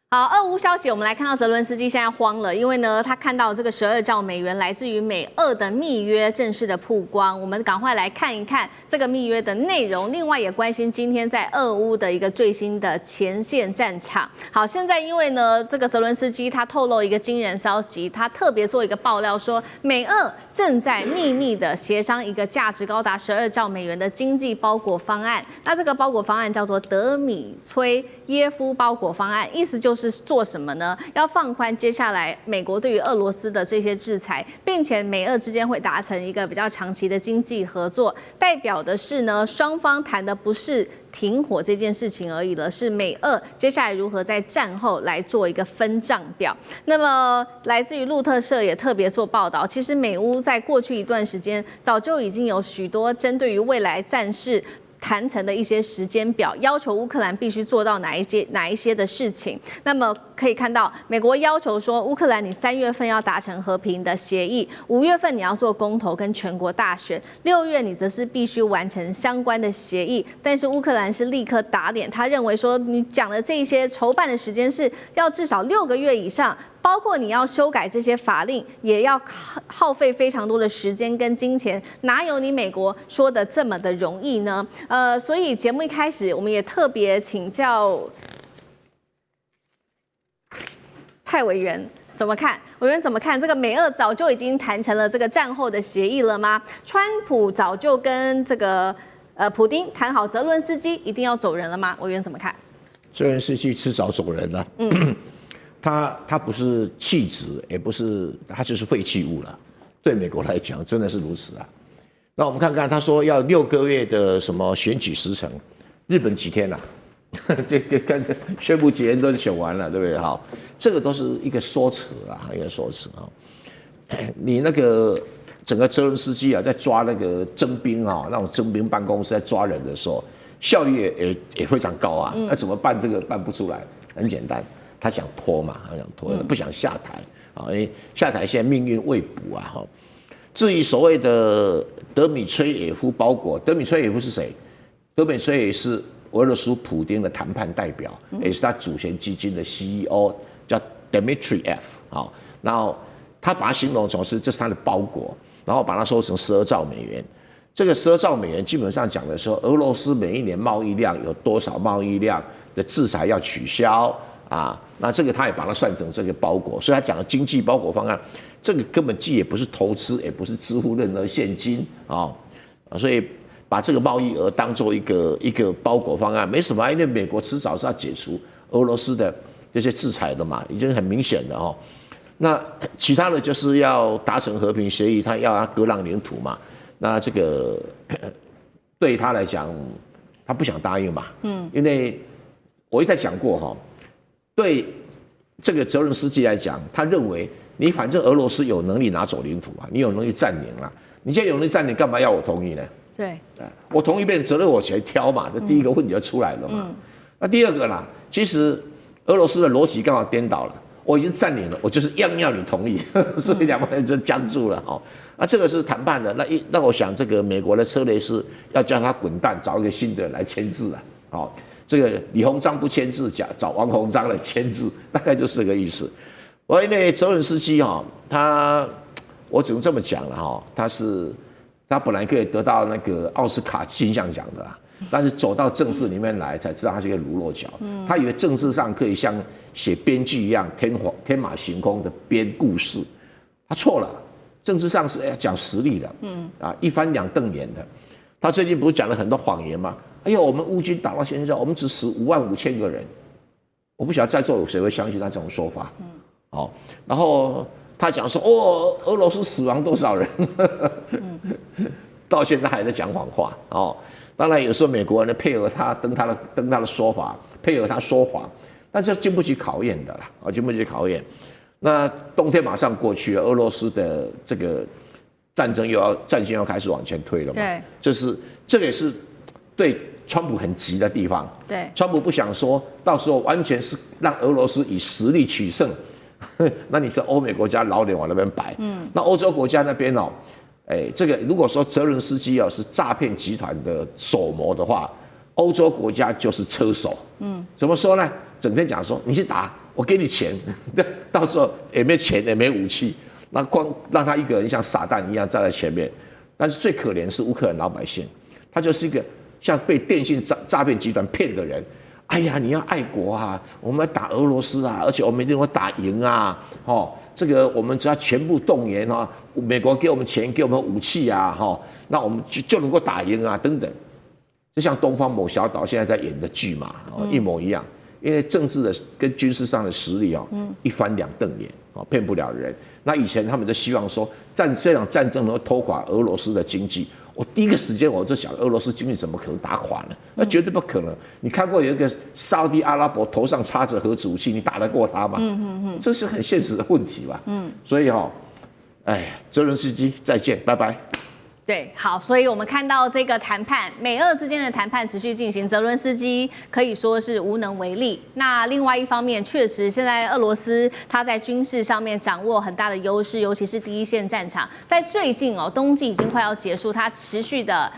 好，俄乌消息，我们来看到泽伦斯基现在慌了，因为呢，他看到这个12兆美元来自于美俄的密约正式的曝光，我们赶快来看一看这个密约的内容。另外也关心今天在俄乌的一个最新的前线战场。好，现在因为呢，这个泽伦斯基他透露一个惊人消息，他特别做一个爆料说，美俄正在秘密的协商一个价值高达12兆美元的经济包裹方案。那这个包裹方案叫做德米崔耶夫包裹方案，意思就是做什么呢？要放宽接下来美国对于俄罗斯的这些制裁，并且美俄之间会达成一个比较长期的经济合作，代表的是呢，双方谈的不是停火这件事情而已了，是美俄接下来如何在战后来做一个分账表。那么来自于路透社也特别做报道，其实美乌在过去一段时间早就已经有许多针对于未来战事谈成的一些时间表，要求乌克兰必须做到哪一些的事情。那么可以看到，美国要求说，乌克兰你3月份要达成和平的协议，5月份你要做公投跟全国大选，6月你则是必须完成相关的协议。但是乌克兰是立刻打脸，他认为说，你讲的这些筹办的时间是要至少6个月以上。包括你要修改这些法令，也要耗费非常多的时间跟金钱，哪有你美国说的这么的容易呢？所以节目一开始，我们也特别请教蔡委员怎么看？委员怎么看？这个美俄早就已经谈成了这个战后的协议了吗？川普早就跟这个普丁谈好，泽伦斯基一定要走人了吗？委员怎么看？泽伦斯基迟早走人了。他不是弃子，也不是，他就是废弃物了。对美国来讲，真的是如此啊。那我们看看，他说要6个月的什么选举时程，日本几天啊？这个看着宣布结论选完了，对不对？好，这个都是一个说辞啊，一个说辞啊。你那个整个泽伦斯基啊，在抓那个征兵啊，那种征兵办公室在抓人的时候，效率也非常高啊。那怎么办？这个办不出来，很简单。他想拖嘛，他想拖，不想下台啊，因为下台现在命运未卜啊哈。至于所谓的德米崔耶夫包裹，德米崔耶夫是谁？德米崔耶是俄罗斯普丁的谈判代表，也是他主权基金的 CEO， 叫 Dmitriev 啊。然后他把它形容成这是他的包裹，然后把它说成12兆美元。这个12兆美元基本上讲的说，俄罗斯每一年贸易量有多少贸易量的制裁要取消。啊，那这个他也把它算成这个包裹，所以他讲的经济包裹方案，这个根本既也不是投资，也不是支付任何现金啊，所以把这个贸易额当做一个包裹方案，没什么，因为美国迟早是要解除俄罗斯的这些制裁的嘛，已经很明显的哦。那其他的就是要达成和平协议，他要他割让领土嘛，那这个对他来讲，他不想答应嘛，因为我一再讲过哈。对这个泽伦斯基来讲，他认为你反正俄罗斯有能力拿走领土啊，你有能力占领了，你现在有能力占领，干嘛要我同意呢？对，我同意变责任我谁挑嘛，这第一个问题就出来了嘛。那第二个啦，其实俄罗斯的逻辑刚好颠倒了，我已经占领了，我就是要你同意，所以两个人就僵住了哦。那这个是谈判的，那我想这个美国的策略是要叫他滚蛋，找一个新的人来签字啊，哦。这个李鸿章不签字，找王鸿章来签字，大概就是这个意思。我因为泽伦斯基哈，我只能这么讲了哈，他本来可以得到那个奥斯卡金像奖的啦，但是走到政治里面来才知道他是一个卢落脚。他以为政治上可以像写编剧一样天马行空的编故事，他错了，政治上是要讲实力的，一翻两瞪眼的。他最近不是讲了很多谎言吗？哎呦，我们乌军打到现在，我们只死55000个人，我不晓得在座有谁会相信他这种说法。好，然后他讲说，哦，俄罗斯死亡多少人，到现在还在讲谎话哦。当然有时候美国人配合他登他的说法，配合他说谎，但这经不起考验的啦，经不起考验。那冬天马上过去了，俄罗斯的这个战线要开始往前推了嘛？对，这个也是对川普很急的地方。对，川普不想说到时候完全是让俄罗斯以实力取胜，那你是欧美国家老脸往那边摆，那欧洲国家那边哦，这个如果说泽伦斯基是诈骗集团的首谋的话，欧洲国家就是车手。怎么说呢？整天讲说你去打我给你钱，到时候也没钱也没武器，那光让他一个人像傻蛋一样站在前面。但是最可怜的是乌克兰老百姓，他就是一个像被电信诈骗集团骗的人。哎呀，你要爱国啊，我们要打俄罗斯啊，而且我们一定会打赢啊！这个我们只要全部动员啊，美国给我们钱，给我们武器啊，那我们就能够打赢啊，等等。就像东方某小岛现在在演的剧嘛，一模一样。因为政治的跟军事上的实力一翻两瞪眼骗不了人。那以前他们就希望说，这场战争能够拖垮俄罗斯的经济。我第一个时间我就想，俄罗斯经济怎么可能打垮呢？那绝对不可能。你看过有一个沙特阿拉伯头上插着核子武器，你打得过他吗？这是很现实的问题吧。所以泽伦斯基再见，拜拜。对，好，所以我们看到这个谈判，美俄之间的谈判持续进行，泽伦斯基可以说是无能为力。那另外一方面，确实现在俄罗斯他在军事上面掌握很大的优势，尤其是第一线战场。在最近冬季已经快要结束，他持续的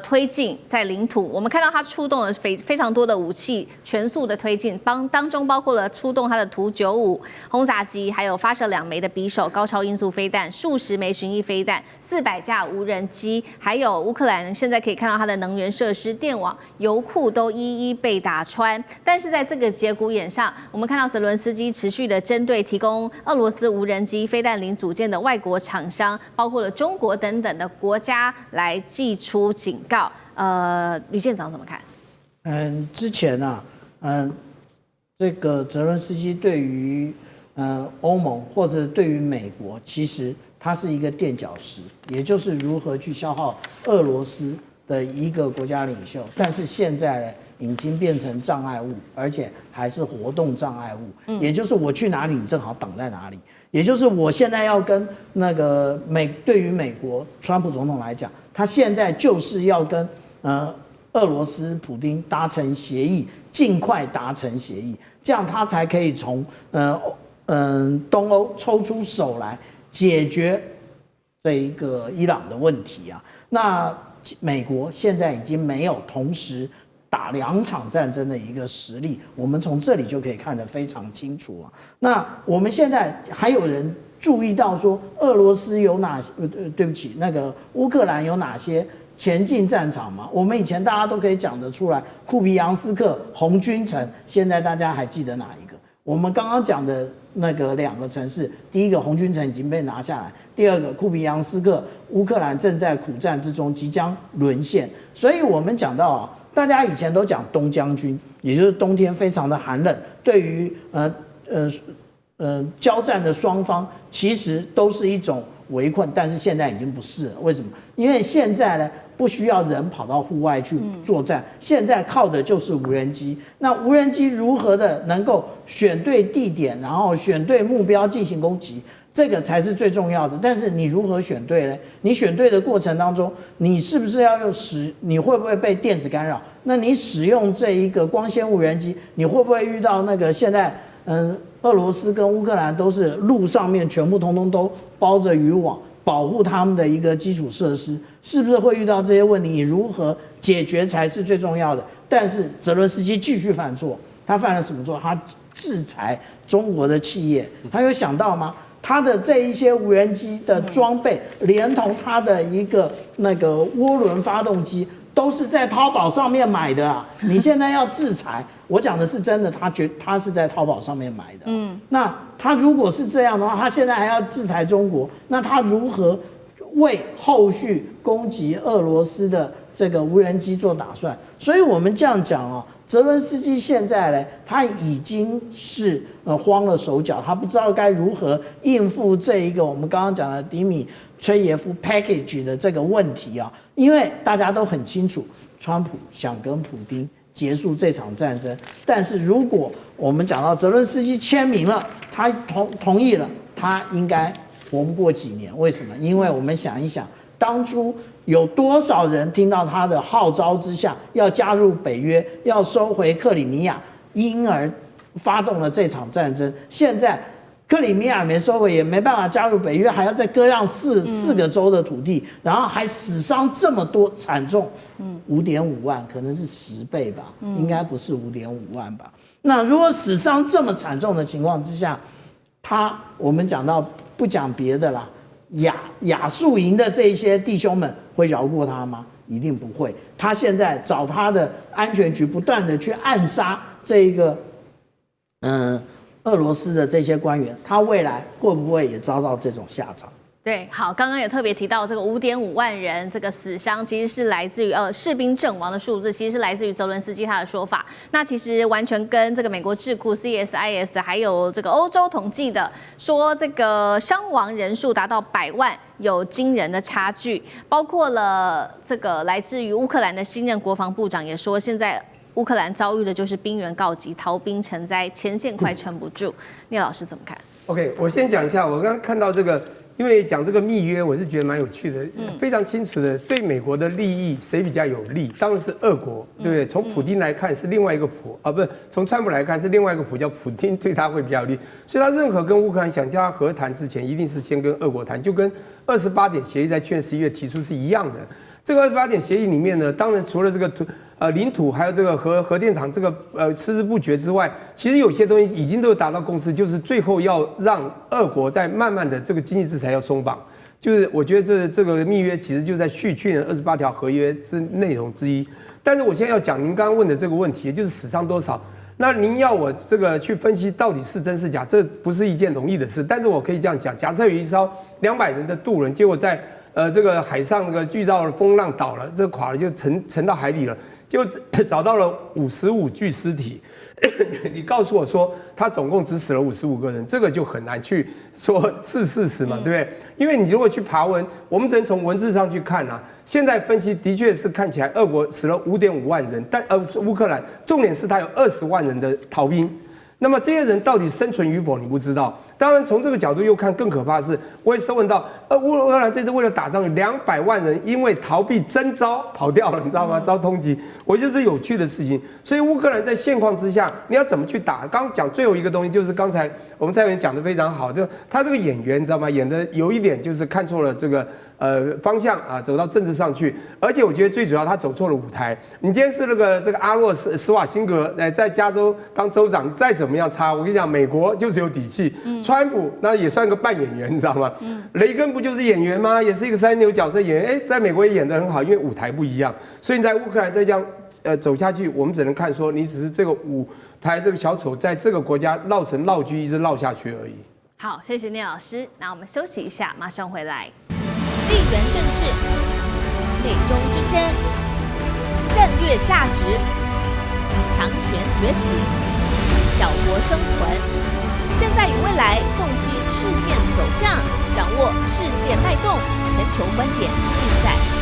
推进在领土，我们看到他出动了非常多的武器，全速的推进，当中包括了出动他的图95轰炸机，还有发射2枚的匕首高超音速飞弹，数十枚巡弋飞弹，400架无人机，还有乌克兰现在可以看到它的能源设施、电网、油库都一一被打穿。但是在这个节骨眼上，我们看到泽伦斯基持续的针对提供俄罗斯无人机、飞弹零组件的外国厂商，包括了中国等等的国家来祭出警告。吕舰长怎么看？之前这个泽伦斯基对于欧盟或者对于美国，其实它是一个垫脚石，也就是如何去消耗俄罗斯的一个国家领袖。但是现在呢，已经变成障碍物，而且还是活动障碍物。也就是我去哪里，你正好挡在哪里。也就是我现在要跟对于美国川普总统来讲，他现在就是要跟俄罗斯普丁达成协议，尽快达成协议，这样他才可以从东欧抽出手来解决这一个伊朗的问题啊。那美国现在已经没有同时打2场战争的一个实力，我们从这里就可以看得非常清楚啊。那我们现在还有人注意到说，俄罗斯有哪些？对不起，乌克兰有哪些前进战场嘛？我们以前大家都可以讲得出来，库皮扬斯克、红军城，现在大家还记得哪一个？我们刚刚讲的2个城市，第一个红军城已经被拿下来，第二个库皮扬斯克，乌克兰正在苦战之中，即将沦陷。所以我们讲到大家以前都讲东将军，也就是冬天非常的寒冷，对于交战的双方其实都是一种围困，但是现在已经不是了。为什么？因为现在呢，不需要人跑到户外去作战，现在靠的就是无人机。那无人机如何的能够选对地点，然后选对目标进行攻击？这个才是最重要的。但是你如何选对呢？你选对的过程当中，你是不是要你会不会被电子干扰？那你使用这一个光纤无人机，你会不会遇到现在俄罗斯跟乌克兰都是陆上面全部通通都包着渔网，保护他们的一个基础设施，是不是会遇到这些问题？你如何解决才是最重要的。但是泽伦斯基继续犯错，他犯了什么错？他制裁中国的企业，他有想到吗？他的这一些无人机的装备，连同他的一个涡轮发动机，都是在淘宝上面买的啊！你现在要制裁，我讲的是真的，他是在淘宝上面买的。那他如果是这样的话，他现在还要制裁中国，那他如何为后续攻击俄罗斯的这个无人机做打算？所以我们这样讲泽伦斯基现在呢，他已经是慌了手脚，他不知道该如何应付这一个我们刚刚讲的迪米崔耶夫 package 的这个问题啊。因为大家都很清楚，川普想跟普丁结束这场战争，但是如果我们讲到泽伦斯基签名了，他同意了，他应该活不过几年。为什么？因为我们想一想，当初有多少人听到他的号召之下要加入北约，要收回克里米亚，因而发动了这场战争。现在克里米亚没收回，也没办法加入北约，还要再割让四个州的土地，然后还死伤这么多，惨重，5.5万，可能是10倍吧，应该不是5.5万吧。那如果死伤这么惨重的情况之下，我们讲到不讲别的啦，亚速营的这些弟兄们会饶过他吗？一定不会。他现在找他的安全局不断的去暗杀这个俄罗斯的这些官员，他未来会不会也遭到这种下场？对，好，刚刚也特别提到这个5.5万人这个死伤，其实是来自于士兵阵亡的数字，其实是来自于泽伦斯基他的说法。那其实完全跟这个美国智库 CSIS 还有这个欧洲统计的说，这个伤亡人数达到100万，有惊人的差距。包括了这个来自于乌克兰的新任国防部长也说，现在乌克兰遭遇的就是兵源告急、逃兵成灾，前线快撑不住。聂老师怎么看 ？OK， 我先讲一下，我刚刚看到这个。因为讲这个密约，我是觉得蛮有趣的，非常清楚的，对美国的利益谁比较有利？当然是俄国，对不对？从普丁来看是另外一个普啊，不是从川普来看是另外一个普，叫普丁对他会比较有利。所以他任何跟乌克兰想叫他和谈之前，一定是先跟俄国谈，就跟28点协议在去年11月提出是一样的。这个28点协议里面呢，当然除了这个领土还有这个核电厂这个孜孜不绝之外，其实有些东西已经都达到共识，就是最后要让俄国在慢慢的这个经济制裁要松绑。就是我觉得这个密约其实就在续去年28条合约之内容之一。但是我现在要讲您刚刚问的这个问题，就是死伤多少。那您要我这个去分析到底是真是假，这不是一件容易的事。但是我可以这样讲，假设有一艘200人的渡轮，结果在这个海上那个遇到了风浪倒了，这垮了就沉到海里了。就找到了55具尸体，你告诉我说他总共只死了55个人，这个就很难去说是事实嘛，对不对？因为你如果去爬文，我们只能从文字上去看啊。现在分析的确是看起来俄国死了5.5万人，但乌克兰重点是他有20万人的逃兵。那么这些人到底生存与否，你不知道。当然，从这个角度又看，更可怕的是，我也收问到，乌克兰这次为了打仗，有200万人因为逃避征召跑掉了，你知道吗？遭通缉，我觉得是有趣的事情。所以乌克兰在现况之下，你要怎么去打？刚讲最后一个东西，就是刚才我们蔡委员讲的非常好，就他这个演员，你知道吗？演的有一点就是看错了这个方向啊，走到政治上去。而且我觉得最主要，他走错了舞台。你今天是这个阿诺施瓦辛格在加州当州长，再怎么样差，我跟你讲，美国就是有底气。川普那也算个扮演员，你知道吗？雷根不就是演员吗？也是一个三流角色演员，在美国也演得很好，因为舞台不一样。所以你在乌克兰再这样走下去，我们只能看说你只是这个舞台这个小丑在这个国家绕城绕局一直绕下去而已。好，谢谢聂老师。那我们休息一下，马上回来。地缘政治、美中之争、战略价值、强权崛起、小国生存。现在与未来洞悉事件走向，掌握世界脉动，全球观点尽在